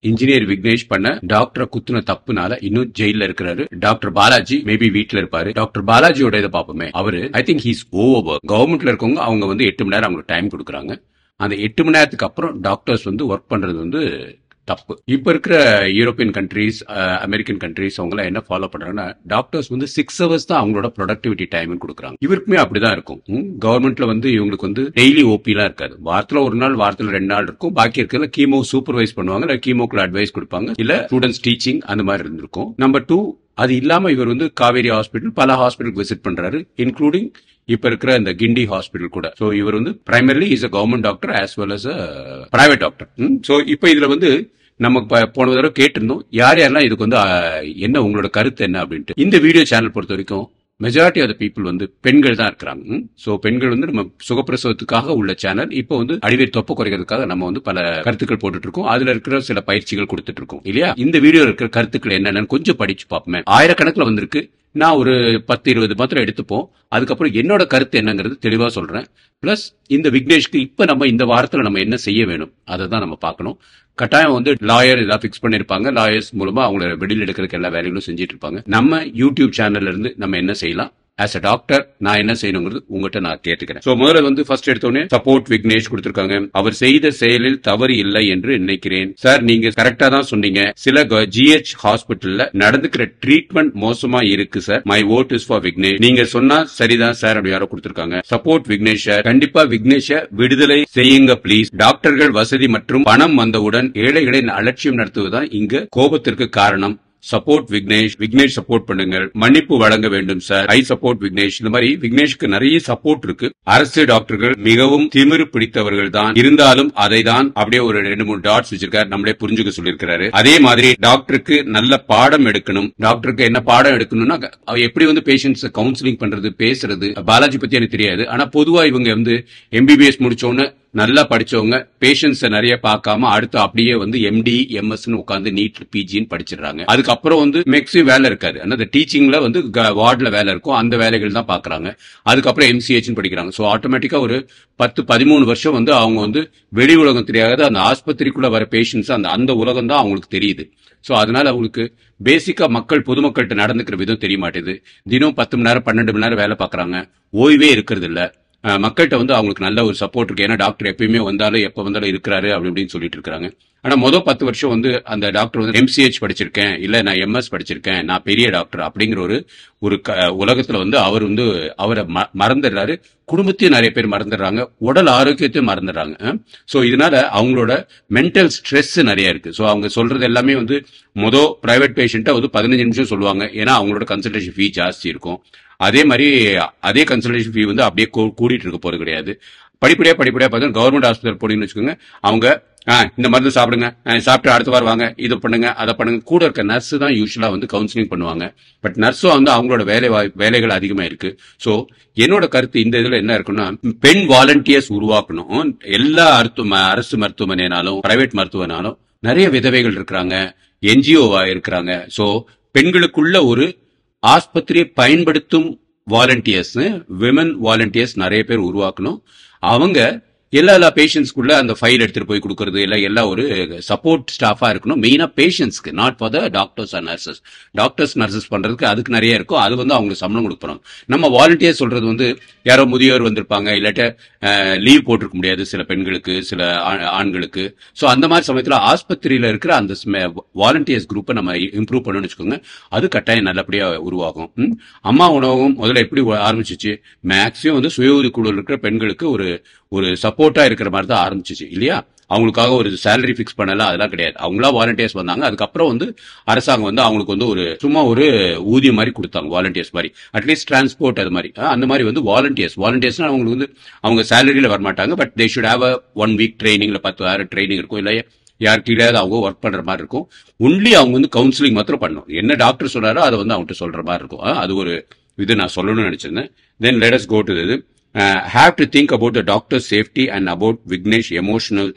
Engineer Vignesh பண்ண டாக்டரை குத்துன தப்புனால இன்னும் ஜெயில இருக்கிறாரு. டாக்டர் பாலாஜி மேபி வீட்டுல இருப்பாரு. டாக்டர் பாலாஜியோட இதை பாப்போமே, அவரு ஐ திங்க் ஹீஸ் ஓவர். கவர்மெண்ட்ல இருக்கவங்க அவங்க வந்து 8 மணி நேரம் அவங்களுக்கு டைம் கொடுக்குறாங்க. அந்த 8 மணி நேரத்துக்கு அப்புறம் டாக்டர்ஸ் வந்து ஒர்க் பண்றது வந்து தப்பு. இப்ப இருக்கிற யூரோப்பியன் கண்ட்ரீஸ், அமெரிக்கன் கண்ட்ரீஸ் அவங்க எல்லாம் என்ன ஃபாலோ பண்றாங்கன்னா, டாக்டர்ஸ் வந்து 6 hours தான் அவங்களோட ப்ரொடக்டிவிட்டி டைம் கொடுக்குறாங்க. இவருக்குமே அப்படிதான் இருக்கும். கவர்மெண்ட்ல வந்து இவங்களுக்கு வந்து டெய்லி ஓபி எல்லாம் இருக்காது. வாரத்துல ஒரு நாள், வாரத்துல 2 நாள் இருக்கும். பாக்கி இருக்கிறது கீமோ சூப்பர்வைஸ் பண்ணுவாங்க, இல்ல கீமோக்குள்ள அட்வைஸ் கொடுப்பாங்க, இல்ல ஸ்டூடெண்ட்ஸ் டீச்சிங் அந்த மாதிரி இருந்திருக்கும். நம்பர் 2, அது இல்லாம இவர் வந்து காவேரி ஹாஸ்பிட்டல் பல ஹாஸ்பிட்டலுக்கு விசிட் பண்றாரு, இன்க்ளூடிங் இப்ப இருக்கிற இந்த கிண்டி ஹாஸ்பிட்டல் கூட. சோ இவர் வந்து primarily is a government doctor as well as a private doctor. So இப்ப இதுல வந்து நம்ம போன தடவை கேட்டிருந்தோம் யார் யாரெல்லாம் இதுக்கு வந்து என்ன உங்களோட கருத்து என்ன அப்படின்ட்டு. இந்த வீடியோ சேனல் பொறுத்த வரைக்கும் மெஜாரிட்டி ஆஃப் த பீப்புள் வந்து பெண்கள் தான் இருக்கிறாங்க. சோ பெண்கள் வந்து நம்ம சுகப்பிரசவத்துக்காக உள்ள சேனல். இப்போ வந்து அடிவேர் தொப்பை குறைக்கிறதுக்காக நம்ம வந்து பல கருத்துக்கள் போட்டுட்டு இருக்கோம். அதுல இருக்கிற சில பயிற்சிகள் கொடுத்துட்டு இருக்கோம் இல்லையா. இந்த வீடியோ இருக்கிற கருத்துக்கள் என்னென்னு கொஞ்சம் படிச்சு பார்ப்போமே. ஆயிரக்கணக்கில் வந்திருக்கு. நான் ஒரு 10-20 மாத்திரம் எடுத்துப்போம். அதுக்கப்புறம் என்னோட கருத்து என்னங்கிறது தெளிவா சொல்றேன். பிளஸ் இந்த விக்னேஷ்க்கு இப்ப நம்ம இந்த வாரத்துல நம்ம என்ன செய்ய வேணும் அதை தான் நம்ம பார்க்கணும். கட்டாயம் வந்து லாயர் ஏதாவது பிக்ஸ் பண்ணிருப்பாங்க. லாயர்ஸ் மூலமா அவங்கள வெளியில் எடுக்கிறதுக்கு எல்லா வேலைகளும் செஞ்சுட்டு இருப்பாங்க. நம்ம யூடியூப் சேனல்ல இருந்து நம்ம என்ன செய்யலாம், ஆஸ் அ டாக்டர் நான் என்ன செய்யணுங்கிறது உங்ககிட்ட நான் கேட்டுக்கிறேன். சோ முதல்ல வந்து ஃபர்ஸ்ட் எடுத்தோடனே சப்போர்ட் விக்னேஷ் கொடுத்திருக்காங்க. அவர் செய்த செயலில் தவறு இல்லை என்று நினைக்கிறேன். சார் நீங்க கரெக்டா தான் சொன்னீங்க. சில ஜிஹெச் ஹாஸ்பிட்டல்ல நடந்துக்கிற ட்ரீட்மெண்ட் மோசமா இருக்கு sir. My vote is for Vignesh. நீங்க சொன்னா சரிதான் சார் அப்படி யாரோ கொடுத்திருக்காங்க. சப்போர்ட் விக்னேஷ். கண்டிப்பா விக்னேஷ விடுதலை செய்யுங்க பிளீஸ். டாக்டர்கள் வசதி மற்றும் பணம் வந்தவுடன் ஏழைகளை அலட்சியம் நடத்துவதுதான் இங்க கோபத்திற்கு காரணம். சப்போர்ட் விக்னேஷ். விக்னேஷ் சப்போர்ட் பண்ணுங்கள். மன்னிப்பு வழங்க வேண்டும் சார். I support Vignesh. இந்த மாதிரி விக்னேஷ்க்கு நிறைய சப்போர்ட் இருக்கு. அரசு டாக்டர்கள் மிகவும் திமிரு பிடித்தவர்கள் தான். இருந்தாலும் அதை தான் அப்படியே ஒரு 2-3 டாட்ஸ் வச்சிருக்காரு. நம்மளே புரிஞ்சுக்க சொல்லியிருக்கிறாரு. அதே மாதிரி டாக்டருக்கு நல்ல பாடம் எடுக்கணும். டாக்டருக்கு என்ன பாடம் எடுக்கணும்னா எப்படி வந்து பேஷண்ட்ஸ் கவுன்சிலிங் பண்றது, பேசுறது. பாலாஜி பத்தி எனக்கு தெரியாது. ஆனா பொதுவா இவங்க வந்து எம்பிபிஎஸ் முடிச்சோன்னு நல்லா படிச்சவங்க பேஷண்ட்ஸ் நிறைய பார்க்காம அடுத்து அப்படியே வந்து எம்டி எம்எஸ் உட்காந்து நீட் பிஜின்னு படிச்சிடறாங்க. அதுக்கப்புறம் வந்து மேக்ஸிமம் வேலை இருக்காது. அந்த டீச்சிங்ல வந்து வார்டுல வேலை இருக்கும், அந்த வேலைகள் தான் பாக்குறாங்க. அதுக்கப்புறம் எம்சிஹெச் படிக்கிறாங்க. சோ ஆட்டோமேட்டிக்கா ஒரு 10-13 வருஷம் வந்து அவங்க வந்து வெளி உலகம் தெரியாத அந்த ஆஸ்பத்திரிக்குள்ள வர பேஷண்ட்ஸ் அந்த உலகம் தான் அவங்களுக்கு தெரியுது. சோ அதனால அவங்களுக்கு பேசிக்கா மக்கள் பொதுமக்கள்கிட்ட நடந்துக்கிற விதம் தெரிய மாட்டேது. தினம் 10 மணி நேரம் 12 மணி நேரம் வேலை பாக்குறாங்க, ஓய்வே இருக்கிறது இல்ல. மக்கள்கிட்ட வந்து அவங்களுக்கு நல்ல ஒரு சப்போர்ட் இருக்கு. ஏன்னா டாக்டர் எப்பயுமே வந்தாலும் எப்ப வந்தாலும் இருக்கிறாரு அப்படின்னு சொல்லிட்டு இருக்காங்க. ஆனா மொதல் 10 வருஷம் வந்து அந்த டாக்டர் வந்து எம்சிஹெச் படிச்சிருக்கேன், இல்ல நான் எம்எஸ் படிச்சிருக்கேன், நான் பெரிய டாக்டர் அப்படிங்கிற ஒரு உலகத்துல வந்து அவர் வந்து அவரை மறந்துடுறாரு. குடும்பத்தையும் நிறைய பேர் மறந்துடுறாங்க, உடல் ஆரோக்கியத்தையும் மறந்துடுறாங்க. சோ இதனால அவங்களோட மென்டல் ஸ்ட்ரெஸ் நிறைய இருக்கு. சோ அவங்க சொல்றது எல்லாமே வந்து பிரைவேட் பேஷண்ட்டை வந்து 15 நிமிஷம் சொல்லுவாங்க. ஏன்னா அவங்களோட கன்சல்டேஷன் ஃபீ ஜாஸ்தி இருக்கும். அதே மாதிரி அதே கன்சல்டேஷன் ஃபீ வந்து அப்படியே கூடிட்டு இருக்க போறது கிடையாது. படிப்படியா பார்த்தா கவர்மெண்ட் ஹாஸ்பிட்டல் போனீங்கன்னு வச்சுக்கோங்க, அவங்க இந்த மருந்து சாப்பிடுங்க, சாப்பிட்டு அடுத்த வாரம் வாங்க, இதை பண்ணுங்க அதை பண்ணுங்க. கூட இருக்க நர்ஸ் தான் யூஸ்வலா வந்து கவுன்சிலிங் பண்ணுவாங்க. பட் நர்ஸும் வந்து அவங்களோட வேலைகள் அதிகமா இருக்கு. சோ என்னோட கருத்து இந்த இதுல என்ன இருக்குன்னா, பெண் வாலண்டியர்ஸ் உருவாக்கணும். எல்லா அரசு மருத்துவமனைனாலும் பிரைவேட் மருத்துவமனாலும் நிறைய விதவைகள் இருக்கிறாங்க, என்ஜிஓவா இருக்கிறாங்க. சோ பெண்களுக்குள்ள ஒரு ஆஸ்பத்திரியை பயன்படுத்தும் வாலண்டியர்ஸ், விமன் வாலண்டியர்ஸ் நிறைய பேர் உருவாக்கணும். அவங்க எல்லா பேஷண்ட்ஸ்குள்ள அந்த ஃபைல் எடுத்துட்டு போய் கொடுக்கறது எல்லா ஒரு சப்போர்ட் ஸ்டாஃபா இருக்கணும். மெயினா பேஷண்ட்ஸ்க்கு, not for the doctors and nurses. Doctors nurses பண்றதுக்கு அதுக்கு நிறைய இருக்கும். அது வந்து அவங்களுக்கு சம்பளம் கொடுக்கணும். நம்ம வாலண்டியர் சொல்றது வந்து யாரோ முதியோர் வந்திருப்பாங்க, இல்லாட்ட லீவ் போட்டிருக்க முடியாது சில பெண்களுக்கு, சில ஆண்களுக்கு. சோ அந்த மாதிரி சமயத்துல ஆஸ்பத்திரியில இருக்கிற அந்த வாலண்டியர்ஸ் குரூப்பை நம்ம இம்ப்ரூவ் பண்ணணும்னு வச்சுக்கோங்க. அது கட்டாயம் நல்லபடியா உருவாகும். அம்மா உணவகம் முதல்ல எப்படி ஆரம்பிச்சிச்சு, மேக்சிமம் வந்து சுய உதவி குழுவில் இருக்கிற பெண்களுக்கு ஒரு சப்போர்ட்டா இருக்கிற மாதிரி தான் ஆரம்பிச்சிச்சு இல்லையா. அவங்களுக்காக ஒரு சேலரி பிக்ஸ் பண்ணல, அதெல்லாம் கிடையாது. அவங்களா வாலண்டியர்ஸ் வந்தாங்க. அதுக்கப்புறம் வந்து அரசாங்கம் வந்து அவங்களுக்கு வந்து சும்மா ஒரு ஊதியம் மாதிரி கொடுத்தாங்க, வாலண்டியர்ஸ் மாதிரி, அட்லீஸ்ட் டிரான்ஸ்போர்ட் அது மாதிரி. அந்த மாதிரி வந்து வாலண்டியர்ஸ்னா அவங்களுக்கு வந்து அவங்க சேலரியில வரமாட்டாங்க. But they should have 1 week training, இல்ல 10 வாரம் ட்ரைனிங் இருக்கும், இல்ல யார் கீழே அவங்க ஒர்க் பண்ற மாதிரி இருக்கும். ஒன்லி அவங்க வந்து கவுன்சிலிங் மாத்திரம் பண்ணணும். என்ன டாக்டர் சொன்னாரோ அதை வந்து அவங்ககிட்ட சொல்ற மாதிரி இருக்கும். அது ஒரு இது நான் சொல்லணும்னு நினைச்சிருந்தேன். Then let us go to இது. have to think about the doctor's safety and about Vignesh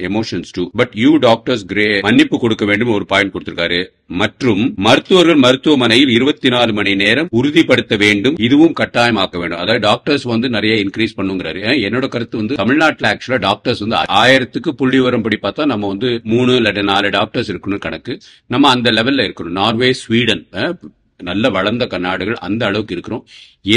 emotions too. But you doctors மன்னிப்பு கொடுக்க வேண்டும் ஒரு பாயிண்ட் கொடுத்திருக்காரு. மற்றும் மருத்துவர்கள் மருத்துவமனையில் 24 மணி நேரம் உறுதிப்படுத்த வேண்டும், இதுவும் கட்டாயமாக்க வேண்டும். அதாவது டாக்டர்ஸ் வந்து நிறைய இன்க்ரீஸ் பண்ணுங்கிறாரு. என்னோட கருத்து வந்து தமிழ்நாட்டில் ஆக்சுவலா டாக்டர்ஸ் வந்து 1000க்கு புள்ளி விவரம் படி பார்த்தா நம்ம வந்து 3 இல்ல 4 டாக்டர்ஸ் இருக்கணும் கணக்கு. நம்ம அந்த லெவல்ல இருக்கணும். நார்வே, ஸ்வீடன் நல்ல வளர்ந்த நாடுகள் அந்த அளவுக்கு இருக்கிறோம்.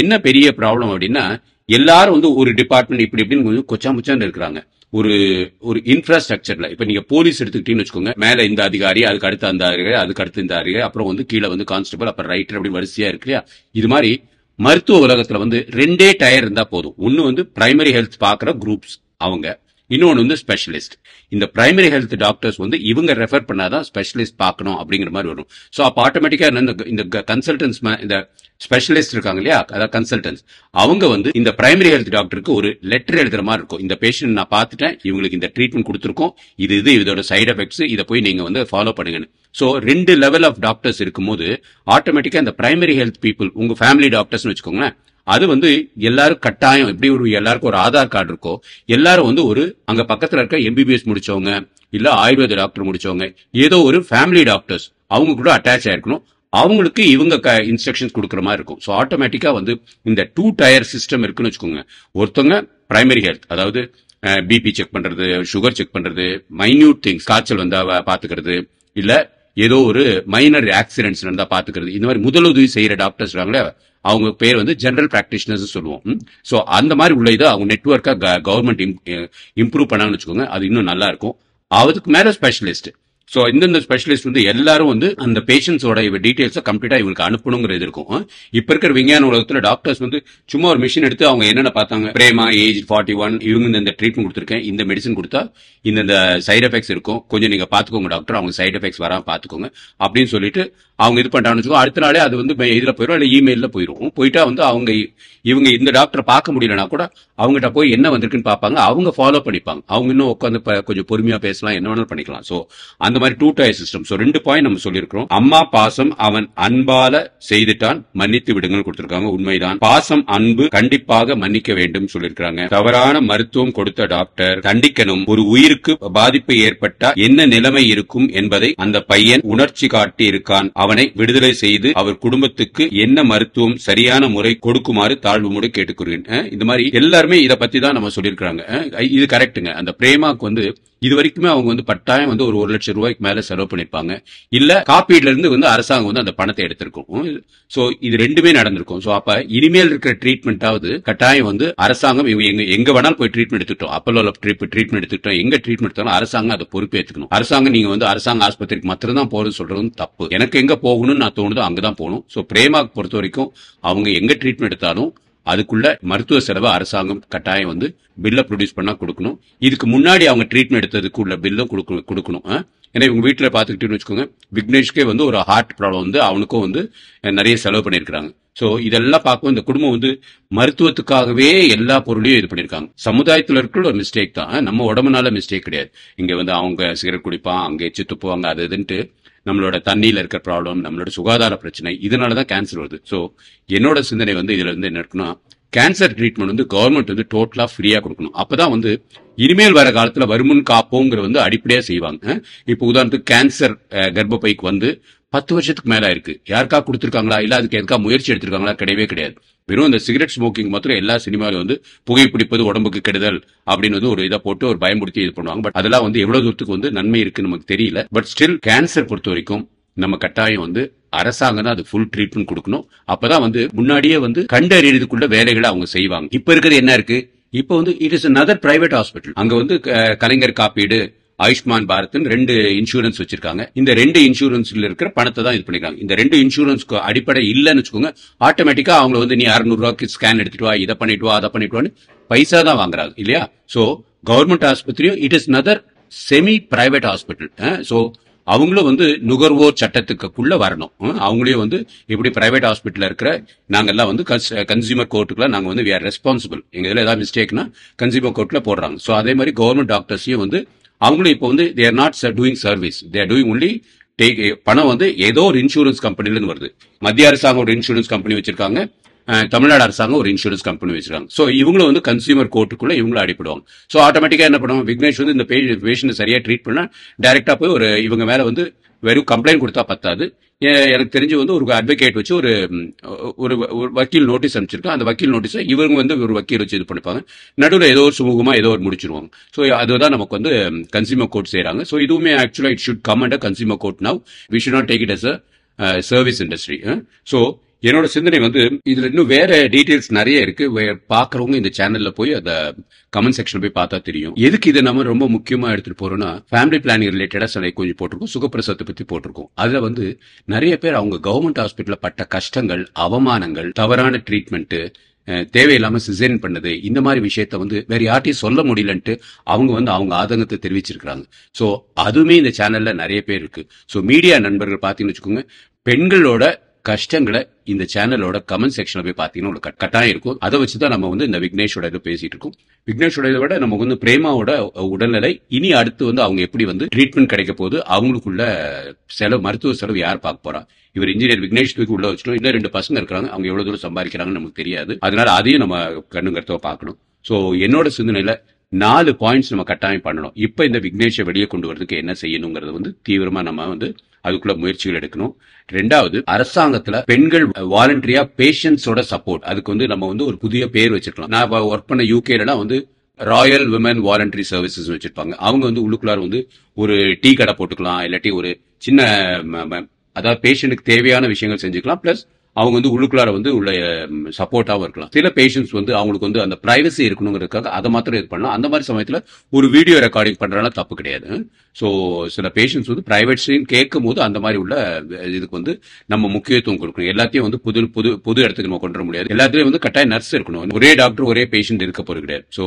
என்ன பெரிய ப்ராப்ளம் அப்படின்னா எல்லாரும் வந்து ஒரு டிபார்ட்மெண்ட் இப்படி இப்படின்னு கொஞ்சம் கொச்சாமுச்சான்னு இருக்கிறாங்க. ஒரு இன்ஃப்ராஸ்ட்ரக்சர்ல இப்ப நீங்க போலீஸ் எடுத்துக்கிட்டீங்கன்னு வச்சுக்கோங்க, மேல இந்த அதிகாரி, அதுக்கு அடுத்து அந்த அதிகாரி, அதுக்கு அடுத்து இந்த அதிகாரி, அப்புறம் வந்து கீழே வந்து கான்ஸ்டபிள், அப்புறம் ரைட்டர், அப்படி வரிசையா இருக்கு இல்லையா? இது மாதிரி மருத்துவ உலகத்துல வந்து 2 டயர் இருந்தா போதும். ஒன்னு வந்து பிரைமரி ஹெல்த் பாக்குற குரூப்ஸ் அவங்க, இன்னொன்னு வந்து ஸ்பெஷலிஸ்ட். இந்த பிரைமரி ஹெல்த் டாக்டர்ஸ் வந்து இவங்க ரெஃபர் பண்ணாதான் ஸ்பெஷலிஸ்ட் பார்க்கணும் அப்படிங்கிற மாதிரி வரும். சோ அப்ப ஆட்டோமேட்டிக்கா இந்த கன்சல்டன்ஸ், இந்த ஸ்பெஷலிஸ்ட் இருக்காங்க இல்லையா, அதாவது கன்சல்டன்ஸ், அவங்க வந்து இந்த பிரைமரி ஹெல்த் டாக்டருக்கு ஒரு லெட்டர் எழுதுற மாதிரி இருக்கும். இந்த பேஷண்ட் நான் பார்த்துட்டேன், இவங்களுக்கு இந்த ட்ரீட்மெண்ட் கொடுத்துருக்கோம், இதோட சைடு எஃபெக்ட்ஸ், இதை போய் நீங்க வந்து ஃபாலோ பண்ணுங்கன்னு. சோ 2 லெவல் ஆஃப் டாக்டர்ஸ் இருக்கும்போது ஆட்டோமேட்டிக்கா இந்த பிரைமரி ஹெல்த் பீப்புள், உங்க ஃபேமிலி டாக்டர்ஸ் வச்சுக்கோங்களேன், அது வந்து எல்லாரும் கட்டாயம், எப்படி எல்லாருக்கும் ஒரு ஆதார் கார்டு இருக்கோ, எல்லாரும் வந்து அங்க பக்கத்துல இருக்க எம்பிபிஎஸ் முடிச்சவங்க இல்ல ஆயுர்வேத டாக்டர் முடிச்சவங்க, ஏதோ ஒரு ஃபேமிலி டாக்டர்ஸ் அவங்க கூட அட்டாச் ஆயிருக்கணும். அவங்களுக்கு இவங்க இன்ஸ்ட்ரக்ஷன்ஸ் கொடுக்குற மாதிரி இருக்கும். ஸோ ஆட்டோமேட்டிக்கா வந்து இந்த 2 டயர் சிஸ்டம் இருக்குன்னு வச்சுக்கோங்க. ஒருத்தவங்க பிரைமரி ஹெல்த், அதாவது பிபி செக் பண்றது, சுகர் செக் பண்றது, மைன்யூட் திங்ஸ், காய்ச்சல் வந்தா பாத்துக்கிறது, இல்ல ஏதோ ஒரு மைனர் ஆக்சிடென்ட்ஸ் இருந்தா பாத்துக்கிறது, இந்த மாதிரி முதலுதவி செய்யற டாக்டர்ஸ் இருக்காங்களே, அவங்க பேர் வந்து ஜெனரல் பிராக்டிஷனர்ஸ் சொல்லுவோம். சோ அந்த மாதிரி உள்ள இதை அவங்க நெட்வொர்க்கா கவர்மெண்ட் இம்ப்ரூவ் பண்ணாங்கன்னு வச்சுக்கோங்க, அது இன்னும் நல்லா இருக்கும். அதுக்கு மேல ஸ்பெஷலிஸ்ட். சோ இந்த ஸ்பெஷலிஸ்ட் வந்து எல்லாரும் வந்து அந்த பேஷண்ட்ஸோட டீடைல்ஸை கம்ப்ளீட்டா இவங்களுக்கு அனுப்பணுங்கிறது இருக்கும். இப்ப இருக்கிற விஞ்ஞான உலகத்துல டாக்டர்ஸ் வந்து சும்மா ஒரு மிஷின் எடுத்து அவங்க என்னென்ன பார்த்தாங்க, பிரேமா ஏஜ் 41, இவங்க இந்த ட்ரீட்மெண்ட் கொடுத்துருக்கேன், இந்த மெடிசன் கொடுத்தா இந்த சைடு எஃபெக்ட்ஸ் இருக்கும், கொஞ்சம் நீங்க பாத்துக்கோங்க டாக்டர், அவங்க சைடு எஃபெக்ட்ஸ் வராம பாத்துக்கோங்க அப்படின்னு சொல்லிட்டு அவங்க இது பண்றாங்கன்னு வச்சுக்கோ. அடுத்த நாளே அது வந்து இதுல போயிடும், இல்ல இமெயில போயிடும். போயிட்டா வந்து இவங்க இந்த டாக்டரை பார்க்க முடியலன்னா கூட அவங்ககிட்ட போய் என்ன வந்திருக்குன்னு பார்ப்பாங்க, அவங்க ஃபாலோ பண்ணிப்பாங்க. அவங்க இன்னும் உட்காந்து கொஞ்சம் பொறுமையா பேசலாம், என்ன வேணாலும் பண்ணிக்கலாம். சோ அந்த மாதிரி 2 டயர் சிஸ்டம். சோ 2 பாயிண்ட் நம்ம சொல்லியிருக்கிறோம். அம்மா பாசம் அவன் அன்பால செய்துட்டான், மன்னித்து விடுங்கன்னு கொடுத்திருக்காங்க. உண்மைதான். பாசம், அன்பு கண்டிப்பாக மன்னிக்க வேண்டும் சொல்லியிருக்காங்க. தவறான மருத்துவம் கொடுத்த டாக்டர் தண்டிக்கணும். ஒரு உயிருக்கு பாதிப்பு ஏற்பட்டா என்ன நிலைமை இருக்கும் என்பதை அந்த பையன் உணர்ச்சி காட்டி இருக்கான். அவனை விடுதலை செய்து அவர் குடும்பத்துக்கு என்ன மருத்துவம் சரியான முறை கொடுக்குமாறு தாழ்வு முறை கேட்டுக்கொள்கிறேன். இந்த மாதிரி எல்லாருமே இதை பத்தி தான் நம்ம சொல்லியிருக்காங்க. இது கரெக்டுங்க. அந்த பிரேமாக்கு வந்து இது வரைக்குமே அவங்க வந்து பட்டாயம் வந்து ஒரு 1 லட்சம் ரூபாய்க்கு மேல செலவு பண்ணிருப்பாங்க. இல்ல காப்பீடுல இருந்து வந்து அரசாங்கம் வந்து அந்த பணத்தை எடுத்திருக்கும். சோ இது 2மே நடந்திருக்கும். சோ அப்ப இனிமேல் இருக்கிற ட்ரீட்மெண்டாவது கட்டாயம் வந்து அரசாங்கம் எங்க வேணாலும் போய் ட்ரீட்மெண்ட் எடுத்துட்டோம், அப்போலோல ட்ரீட்மெண்ட் எடுத்துட்டோம், எங்க ட்ரீட்மெண்ட் எடுத்தாலும் அரசாங்கம் அதை பொறுப்பேற்றுக்கணும். அரசாங்கம் நீங்க வந்து அரசாங்க ஆஸ்பத்திரிக்கு மாத்திரம் தான் போறது சொல்றது தப்பு. எனக்கு எங்க போகணும்னு நான் தோணுதோ அங்கதான் போகணும். சோ பிரேமாக்கு பொறுத்த வரைக்கும் அவங்க எங்க ட்ரீட்மெண்ட் எடுத்தாலும் அதுக்குள்ள மருத்துவ செலவு அரசாங்கம் கட்டாயம் வந்து பில்ல ப்ரொடியூஸ் பண்ணா கொடுக்கணும். இதுக்கு முன்னாடி அவங்க ட்ரீட்மெண்ட் எடுத்ததுக்கு உள்ள பில்லும் கொடுக்கணும். ஏன்னா இவங்க வீட்டுல பாத்துக்கிட்டேன்னு வச்சுக்கோங்க, விக்னேஷ்கே வந்து ஒரு ஹார்ட் ப்ராப்ளம் வந்து அவனுக்கும் வந்து நிறைய செலவு பண்ணிருக்காங்க. சோ இதெல்லாம் பார்க்கும் இந்த குடும்பம் வந்து மருத்துவத்துக்காகவே எல்லா பொருளையும் இது பண்ணிருக்காங்க. சமுதாயத்துல இருக்கிற ஒரு மிஸ்டேக் தான், நம்ம உடம்புனால மிஸ்டேக் கிடையாது. இங்க வந்து அவங்க சிகரெட் குடிப்பான், அங்க எச்சு துப்புவாங்க, அது இதுன்ட்டு நம்மளோட தண்ணியில இருக்கிற ப்ராப்ளம், நம்மளோட சுகாதார பிரச்சனை, இதனாலதான் கேன்சர் வருது. சோ என்னோட சிந்தனை வந்து இதுல இருந்து என்ன இருக்குன்னா, கேன்சர் ட்ரீட்மெண்ட் வந்து கவர்மெண்ட் வந்து டோட்டலா ஃப்ரீயா கொடுக்கணும். அப்பதான் வந்து இனிமேல் வர காலத்துல வருமுன் காப்போங்கிற வந்து அடிப்படையா செய்வாங்க. இப்ப உதாரணத்துக்கு கேன்சர் கர்ப்பப்பைக்கு வந்து 10 வருஷத்துக்கு மேல இருக்கு. யாருக்கா கொடுத்திருக்காங்களா, இல்ல அதுக்கு எதுக்கா முயற்சி எடுத்திருக்காங்களா? கிடையவே கிடையாது. வெறும் இந்த சிகரெட் ஸ்மோக்கிங் மாத்திரம் எல்லா சினிமாவிலும் வந்து புகைப்பிடிப்பது உடம்புக்கு கெடுதல் அப்படின்னு வந்து ஒரு இதை போட்டு ஒரு பயன்படுத்தி இது பண்ணுவாங்க. பட் அதெல்லாம் வந்து எவ்வளவு தூரத்துக்கு வந்து நன்மை இருக்குன்னு நமக்கு தெரியல. பட் ஸ்டில் கேன்சர் பொறுத்த வரைக்கும் நம்ம கட்டாயம் வந்து அரசாங்கம் தான் அது ஃபுல் ட்ரீட்மெண்ட் கொடுக்கணும். அப்பதான் வந்து முன்னாடியே வந்து கண்டறியறதுக்குள்ள வேலைகளை அவங்க செய்வாங்க. இப்ப இருக்கிறது என்ன இருக்கு, இப்ப வந்து it is another private hospital. அங்க வந்து கலைஞர் காப்பீடு, ஆயுஷ்மான் பாரத் 2 இன்சூரன்ஸ் வச்சிருக்காங்க. இந்த 2 இன்சூரன்ஸ்ல இருக்கிற பணத்தை தான் இது பண்ணிருக்காங்க. இந்த 2 இன்சூரன்ஸ்க்கு அடிப்படை இல்லன்னு வச்சுக்கோங்க, ஆட்டோமேட்டிக்கா அவங்க வந்து நீ 600 ரூபாய்க்கு ஸ்கேன் எடுத்துட்டு வா, இதை பண்ணிட்டு வா, அதை பண்ணிட்டு வான்னு பைசா தான் வாங்குறாங்க இல்லையா? சோ கவர்மெண்ட் ஆஸ்பத்திரியும் it is another semi private hospital. So அவங்களும் வந்து நுகர்வோர் சட்டத்துக்குள்ள வரணும். அவங்களையும் வந்து இப்படி பிரைவேட் ஹாஸ்பிட்டல் இருக்கிற நாங்கெல்லாம் வந்து கன்சியூமர் கோர்ட்டுக்குள்ள நாங்க வந்து we are ரெஸ்பான்சிபிள். எங்க இதுல ஏதாவது மிஸ்டேக்னா கன்சியூமர் கோர்ட்ல போடுறாங்க. சோ அதே மாதிரி கவர்மெண்ட் டாக்டர்ஸையும் வந்து அவங்களும் இப்போ வந்து they are not doing service, they are doing only பணம் வந்து ஏதோ ஒரு இன்சூரன்ஸ் கம்பெனில இருந்து வருது. மத்திய அரசாங்கம் ஒரு இன்சூரன்ஸ் கம்பெனி வச்சிருக்காங்க, தமிழ்நாடு அரசாங்கம் ஒரு இன்சூரன்ஸ் கம்பெனி வச்சிருக்காங்க. சோ இவங்களும் வந்து கன்சியூமர் கோர்ட்டுக்குள்ள இவங்களும் அடிப்படுவாங்க. சோ ஆட்டோமேட்டிக்கா என்ன பண்ணுவாங்க, விக்னேஷ் வந்து இந்த பேஷண்ட் சரியா ட்ரீட் பண்ணா டைரக்டா போய் ஒரு இவங்க மேல வந்து வெறும் கம்ப்ளைண்ட் கொடுத்தா பத்தாது. எனக்கு தெரிஞ்சு வந்து ஒரு அட்வொகேட் வச்சு ஒரு ஒரு வக்கீல் நோட்டீஸ் அனுப்பிச்சிருக்கோம். அந்த வக்கீல் நோட்டீஸை இவங்க வந்து ஒரு வக்கீல் வச்சு இது பண்ணிப்பாங்க. நடுவில் ஏதோ ஒரு சுமூகமா ஏதோ ஒரு முடிச்சிருவாங்க. ஸோ அதுதான் நமக்கு வந்து கன்சியூமர் கோர்ட் செய்யறாங்க. ஸோ இதுவுமே ஆக்சுவலா it should come under consumer court now. We should not take it as a service industry. So என்னோட சிந்தனை வந்து இதுல இன்னும் வேற டீடைல்ஸ் நிறைய இருக்கு. பாக்குறவங்க இந்த சேனல்ல போய் அந்த கமெண்ட் செக்ஷன் போய் பார்த்தா தெரியும். எதுக்கு இதை நம்ம ரொம்ப முக்கியமா எடுத்துட்டு போறோம்னா, ஃபேமிலி பிளானிங் ரிலேட்டடா சில கொஞ்சம் போட்டிருக்கோம், சுகப்பிரசவத்தை பத்தி போட்டிருக்கோம். அதுல வந்து நிறைய பேர் அவங்க கவர்மெண்ட் ஹாஸ்பிட்டல்ல பட்ட கஷ்டங்கள், அவமானங்கள், தவறான ட்ரீட்மெண்ட், தேவையில்லாம சிசேரியன் பண்ணது, இந்த மாதிரி விஷயத்த வந்து வேற யார்ட்டையும் சொல்ல முடியலன்ட்டு அவங்க வந்து அவங்க ஆதங்கத்தை தெரிவிச்சிருக்காங்க. சோ அதுவுமே இந்த சேனல்ல நிறைய பேர் இருக்கு. சோ மீடியா நண்பர்கள் பாத்தீங்கன்னு வச்சுக்கோங்க, பெண்களோட கஷ்டங்களை இந்த சேனலோட கமெண்ட் செக்ஷன்ல போய் பாத்தீங்கன்னா ஒரு கட்டாயம் இருக்கும். அதை வச்சுதான் நம்ம வந்து இந்த விக்னேஷோட இது பேசிட்டு இருக்கோம். விக்னேஷோட இதை விட நம்ம வந்து பிரேமாவோட உடல்நிலை இனி அடுத்து வந்து அவங்க எப்படி வந்து ட்ரீட்மெண்ட் கிடைக்க போகுது, அவங்களுக்குள்ள செலவு, மருத்துவ செலவு யார் பார்க்க போறா, இவர் இன்ஜினியர் விக்னேஷ் தூக்கி உள்ள வச்சிட்டோம். இன்னும் 2 பசங்க இருக்காங்க, அவங்க எவ்வளவு தூரம் சம்பாதிக்கிறாங்கன்னு நமக்கு தெரியாது. அதனால அதையும் நம்ம கண்ணுங்கருத்தவ பார்க்கணும். சோ என்னோட சிந்தனையில 4 பாயிண்ட்ஸ் நம்ம கட்டாயம் பண்ணணும். இப்ப இந்த விக்னேஷை வெளியே கொண்டு வரதுக்கு என்ன செய்யணுங்கிறது வந்து தீவிரமா நம்ம வந்து அதுக்குள்ள முயற்சிகள் எடுக்கணும். 2வது, அரசாங்கத்துல பெண்கள் வாலண்டரியா பேஷண்ட்ஸோட சப்போர்ட், அதுக்கு வந்து நம்ம வந்து ஒரு புதிய பேர் வச்சிருக்கலாம். நான் ஒர்க் பண்ண யூகேல வந்து ராயல் விமன் வாலண்டரி சர்வீசஸ் வச்சிருப்பாங்க. அவங்க வந்து உள்ளுக்குள்ளார வந்து ஒரு டீ கடை போட்டுக்கலாம், இல்லாட்டி ஒரு சின்ன அதாவது பேஷண்ட்டுக்கு தேவையான விஷயங்கள் செஞ்சுக்கலாம். பிளஸ் அவங்க வந்து உள்ளுக்குள்ளார வந்து உள்ள சப்போர்ட்டாவும் இருக்கலாம். சில பேஷண்ட்ஸ் வந்து அவங்களுக்கு வந்து அந்த பிரைவசி இருக்கணுங்கிறதுக்காக அதை மாத்திரம் இது பண்ணலாம். அந்த மாதிரி சமயத்துல ஒரு வீடியோ ரெக்கார்டிங் பண்றதுனால தப்பு கிடையாது. சோ சில பேஷண்ட்ஸ் வந்து பிரைவேட்ஸையும் கேட்கும் போது அந்த மாதிரி உள்ள இதுக்கு வந்து நம்ம முக்கியத்துவம் கொடுக்கணும். எல்லாத்தையும் வந்து புது புது புது இடத்துக்கு நம்ம கொண்டு வர முடியாது. எல்லாத்துலயும் வந்து கட்டாயம் நர்ஸ் இருக்கணும். ஒரே டாக்டர் ஒரே பேஷண்ட் இருக்க போறது கிடையாது. சோ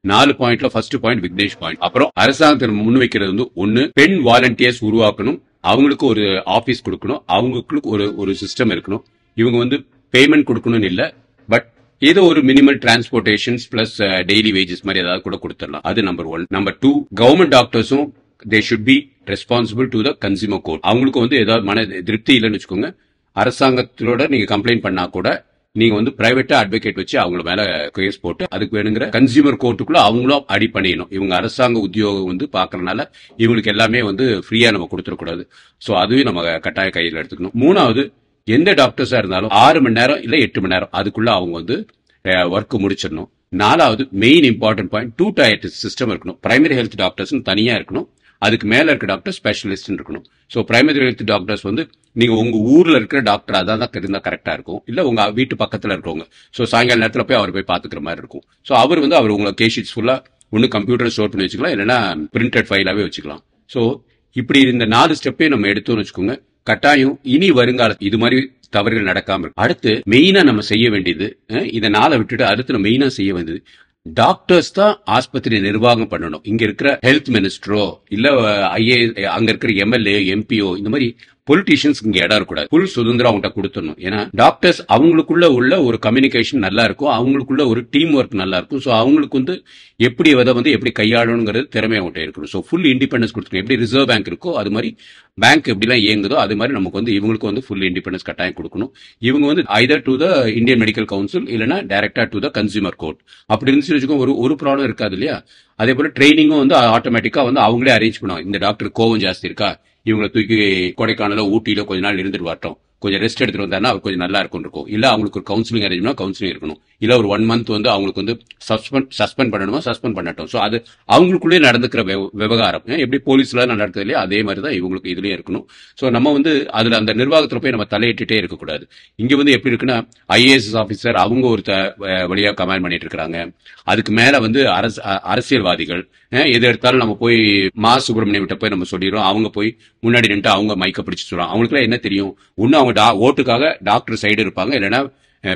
4 பாயிண்ட்ல ஃபர்ஸ்ட் பாயிண்ட் விக்னேஷ் பாயிண்ட். அப்புறம் அரசாங்கத்தில் முன்வைக்கிறது வந்து ஒன்னு, பெண் வாலண்டியர்ஸ் உருவாக்கணும். அவங்களுக்கு ஒரு ஆபீஸ் கொடுக்கணும், அவங்களுக்கு ஒரு சிஸ்டம் இருக்கணும். இவங்க வந்து பேமெண்ட் கொடுக்கணும்னு இல்ல, பட் ஏதோ ஒரு minimal transportations plus daily wages மாதிரி ஏதாவது கூட கொடுத்துடலாம். அது நம்பர் 1. நம்பர் 2, கவர்மெண்ட் டாக்டர்ஸும் they should be responsible to the consumer court. அவங்களுக்கு வந்து ஏதாவது மன திருப்தி இல்லைன்னு வச்சுக்கோங்க, அரசாங்கத்தோட நீங்க கம்ப்ளைண்ட் பண்ணா கூட நீங்க வந்து பிரைவேட்டா அட்வொகேட் வச்சு அவங்க மேல கேஸ் போட்டு அதுக்கு வேணுங்கிற கன்சியூமர் கோர்ட்டுக்குள்ள அவங்களும் அடி பண்ணிடணும். இவங்க அரசாங்க உத்தியோகம் வந்து பாக்குறதுனால இவங்களுக்கு எல்லாமே வந்து ஃப்ரீயா நம்ம கொடுத்துடக்கூடாது. சோ அதுவே நம்ம கட்டாய கையில் எடுத்துக்கணும். 3வது, எந்த டாக்டர்ஸா இருந்தாலும் 6 மணி நேரம் இல்ல 8 மணி நேரம் அதுக்குள்ள அவங்க வந்து ஒர்க் முடிச்சிடணும். 4வது, main important point, 2 tier system இருக்கணும். பிரைமரி ஹெல்த் டாக்டர்ஸ் தனியா இருக்கணும், அதுக்கு மேல இருக்க டாக்டர் ஸ்பெஷலிஸ்ட் இருக்கணும். சோ பிரைமரி ஹெல்த் டாக்டர்ஸ் வந்து நீங்க உங்க ஊர்ல இருக்கிற டாக்டர் அதான் இருந்தா கரெக்டா இருக்கும், இல்ல உங்க வீட்டு பக்கத்துல இருக்கவங்க. சோ சாயங்கால நேரத்துல போய் அவர் போய் பாத்துக்கிற மாதிரி இருக்கும். சோ அவர் வந்து அவர் உங்களை கேஷீட்ஸ் ஃபுல்லா ஒன்னு கம்ப்யூட்டர் ஸ்டோர் பண்ணி வச்சுக்கலாம், இல்லைன்னா பிரிண்டட் ஃபைலாவே வச்சுக்கலாம். சோ இப்படி இந்த 4 ஸ்டெப்பையும் நம்ம எடுத்தோம்னு வச்சுக்கோங்க, கட்டாயம் இனி வருங்காலம் இது மாதிரி தவறுகள் நடக்காம இருக்கும். அடுத்து மெயினா நம்ம செய்ய வேண்டியது, இதை நாளை விட்டுட்டு அடுத்து நம்ம மெயினா செய்ய வேண்டியது, டாக்டர்ஸ் தான் ஆஸ்பத்திரி நிர்வாகம் பண்ணணும். இங்க இருக்கிற ஹெல்த் மினிஸ்டரோ இல்ல அங்க இருக்கிற எம்எல்ஏ எம்பிஓ இந்த மாதிரி பொலிட்டீஷியன்ஸ் இங்க இடம் இருக்கக்கூடாது. ஃபுல் சுதந்திரம் அவங்ககிட்ட கொடுத்துடணும். ஏன்னா டாக்டர்ஸ் அவங்களுக்குள்ள உள்ள ஒரு கம்யூனிகேஷன் நல்லா இருக்கும், அவங்களுக்குள்ள ஒரு டீம் ஒர்க் நல்லா இருக்கும். ஸோ அவங்களுக்கு வந்து எப்படி அதை வந்து எப்படி கையாளணுங்கிறது திறமை அவங்ககிட்ட இருக்கணும். ஸோ ஃபுல் இண்டிபெண்டன்ஸ் கொடுத்துக்கணும். எப்படி ரிசர்வ் பேங்க் இருக்கோ அது மாதிரி பேங்க் எப்படிலாம் இயங்குதோ அது மாதிரி நமக்கு வந்து இவங்களுக்கு வந்து ஃபுல் இண்டிபெண்டன்ஸ் கட்டாயம் கொடுக்கணும். இவங்க வந்து either to the Indian medical council இல்லைன்னா டைரக்டா டு த கன்சியூமர் கோர்ட். அப்படி இருந்துச்சு வச்சுக்கோங்க, ஒரு ப்ராப்ளம் இருக்காது இல்லையா. அதே போல ட்ரைனிங்கும் வந்து ஆட்டோமேட்டிக்கா வந்து அவங்களே அரேஞ்ச் பண்ணுவாங்க. இந்த டாக்டர் கோவம் ஜாஸ்தி இருக்கா, இவங்களை தூக்கி கொடைக்கானல ஊட்டியில கொஞ்ச நாள் இருந்துட்டு வரட்டும், கொஞ்சம் ரெஸ்ட் எடுத்துட்டு வந்தாருன்னா அவர் கொஞ்சம் நல்லா இருக்கும். இல்ல அவங்களுக்கு ஒரு கவுன்சிலிங் அரேஞ்ச்னா கவுன்சிலிங் இருக்கணும். இல்ல ஒரு 1 மந்த் வந்து அவங்களுக்கு வந்து சஸ்பெண்ட் பண்ணணுமா சஸ்பெண்ட் பண்ணட்டும். சோ அது அவங்களுக்குள்ளே நடந்துக்கிற விவகாரம். எப்படி போலீஸ்ல நடத்துது இல்லையா, அதே மாதிரி தான் இவங்களுக்கு இதுலயே இருக்கணும். சோ நம்ம வந்து அதுல அந்த நிர்வாகத்துல போய் நம்ம தலையிட்டுட்டே இருக்கக்கூடாது. இங்க வந்து எப்படி இருக்குன்னா, ஐஏஎஸ் ஆபீசர் அவங்க ஒரு வழியா கமாண்ட் பண்ணிட்டு இருக்காங்க. அதுக்கு மேல வந்து அரசியல்வாதிகள் எது எடுத்தாலும் நம்ம போய் மா சுப்பிரமணியம் கிட்ட போய் நம்ம சொல்லிடுறோம். அவங்க போய் முன்னாடி நின்று அவங்க மைக்க பிடிச்சு சொல்றாங்க. அவங்களுக்கு என்ன தெரியும், ஒன்னும் அவங்க ஓட்டுக்காக டாக்டர் சைடு இருப்பாங்க, இல்லைன்னா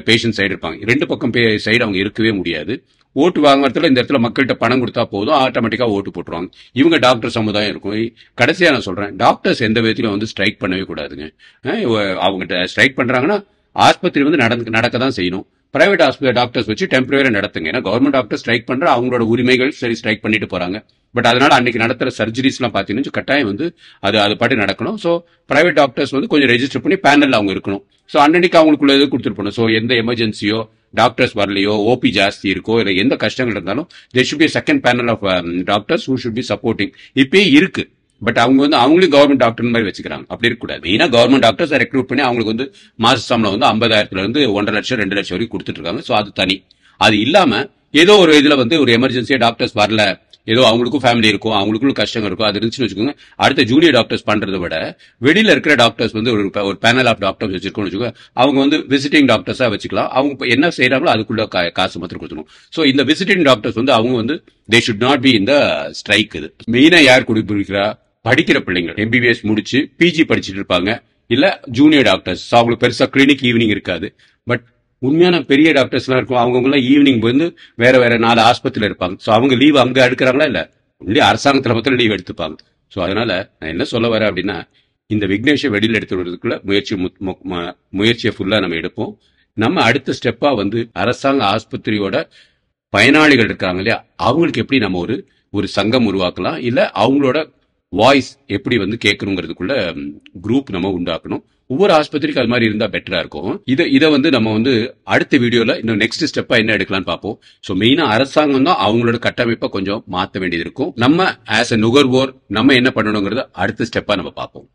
பேஷண்ட் சைடு இருப்பாங்க. 2 பக்கம் சைடு அவங்க இருக்கவே முடியாது. ஓட்டு வாங்குறதுல இந்த இடத்துல மக்கள்கிட்ட பணம் கொடுத்தா போதும், ஆட்டோமேட்டிக்கா ஓட்டு போட்டுருவாங்க. இவங்க டாக்டர் சமுதாயம் இருக்கும். கடைசியா நான் சொல்றேன், டாக்டர்ஸ் எந்த விதத்திலும் வந்து ஸ்ட்ரைக் பண்ணவே கூடாதுங்க. அவங்க ஸ்ட்ரைக் பண்றாங்கன்னா ஆஸ்பத்திரி வந்து நடக்க தான் செய்யணும். பிரைவேட் ஹாஸ்பிட்டல் டாக்டர்ஸ் வச்சு டெம்பரரியா நடத்துங்க. ஏன்னா கவர்மெண்ட் டாக்டர் ஸ்ட்ரைக் பண்ற அவங்களோட உரிமைகள் சரி ஸ்ட்ரைக் பண்ணிட்டு போறாங்க. பட் அதனால அன்னைக்கு நடத்துற சர்ஜரிஸ் எல்லாம் பாத்தீங்கன்னா கட்டாயம் வந்து அது பாட்டு நடக்கணும். சோ பிரைவேட் டாக்டர்ஸ் வந்து கொஞ்சம் ரெஜிஸ்டர் பண்ணி பேனல் அவங்க இருக்கணும். சோ அன்னைக்கு அவங்களுக்குள்ள இது கொடுத்துட்டு போகணும். சோ எந்த எமர்ஜென்சியோ டாக்டர்ஸ் வரலையோ ஓபி ஜாஸ்தி இருக்கோ இல்ல எந்த கஷ்டங்கள் இருந்தாலும் there should be a second panel of doctors who should be supporting. இப்பயே இருக்கு, பட் அவங்க வந்து அவங்களும் கவர்மெண்ட் டாக்டர் மாதிரி வச்சுக்கிறாங்க. அப்படி இருக்கக்கூடாது. மெயினா கவர்மெண்ட் டாக்டர்ஸ் ரெக்ரூட் பண்ணி அவங்களுக்கு வந்து மாச சம்பளம் வந்து 50,000 இருந்து 1.5 லட்சம் 2 லட்சம் வரைக்கும் கொடுத்துட்டு இருக்காங்க. சோ அது தனி. அது இல்லாம ஏதோ ஒரு இதுல வந்து ஒரு எமர்ஜென்சியா டாக்டர்ஸ் வரல, ஏதோ அவங்களுக்கும் ஃபேமிலி இருக்கும், அவங்களுக்கும் கஷ்டங்கள் இருக்கும், அது இருந்துச்சுன்னு வச்சுக்கோங்க. அடுத்த ஜூனியர் டாக்டர்ஸ் பண்றதை விட வெளியில இருக்கிற டாக்டர்ஸ் வந்து ஒரு பேனல் ஆஃப் டாக்டர்ஸ் வச்சிருக்கோம்னு வச்சுக்கோங்க. அவங்க வந்து விசிட்டிங் டாக்டர்ஸா வச்சுக்கலாம். அவங்க என்ன செய்யறாங்களோ அதுக்குள்ள காசு மாத்திரம் கொடுத்துரும். சோ இந்த விசிட்டிங் டாக்டர்ஸ் வந்து அவங்க வந்து தே ஷுட் நாட் பி இந்த ஸ்ட்ரைக். இது மெயினா யார் குடிப்பிடிக்கிறா? படிக்கிற பிள்ளைங்க MBBS முடிச்சு PG படிச்சுட்டு இருப்பாங்க, இல்ல ஜூனியர் டாக்டர்ஸ். அவங்களுக்கு பெருசா கிளினிக் ஈவினிங் இருக்காது. பட் உண்மையான பெரிய டாக்டர்ஸ் எல்லாம் இருக்கும், அவங்க எல்லாம் ஈவினிங் வந்து வேற வேற 4 ஆஸ்பத்திரியில இருப்பாங்க. சோ அவங்க லீவ் அங்க எடுக்கிறாங்களா இல்ல ஒன்லி அரசாங்கத்துல மாத்திரம் லீவ் எடுத்துப்பாங்க. சோ அதனால நான் என்ன சொல்ல வரேன் அப்படின்னா, இந்த விக்னேஷை வெளியில எடுத்து வருவதற்குள்ள முயற்சியை ஃபுல்லா நம்ம எடுப்போம். நம்ம அடுத்த ஸ்டெப்பா வந்து அரசாங்க ஆஸ்பத்திரியோட பயனாளிகள் இருக்காங்க இல்லையா, அவங்களுக்கு எப்படி நம்ம ஒரு சங்கம் உருவாக்கலாம், இல்ல அவங்களோட வாய்ஸ் எப்படி வந்து கேட்கணுங்கிறதுக்குள்ள குரூப் நம்ம உண்டாக்கணும். ஒவ்வொரு ஆஸ்பத்திரிக்கு அது மாதிரி இருந்தா பெட்டரா இருக்கும். இதை வந்து நம்ம வந்து அடுத்த வீடியோல இன்னும் நெக்ஸ்ட் ஸ்டெப்பா என்ன எடுக்கலாம்னு பார்ப்போம். சோ மெயினா அரசாங்கம் தான் அவங்களோட கட்டமைப்பை கொஞ்சம் மாற்ற வேண்டியது இருக்கும். நம்ம ஆஸ் எ நுகர்வோர் நம்ம என்ன பண்ணணுங்கிறத அடுத்த ஸ்டெப்பா நம்ம பார்ப்போம்.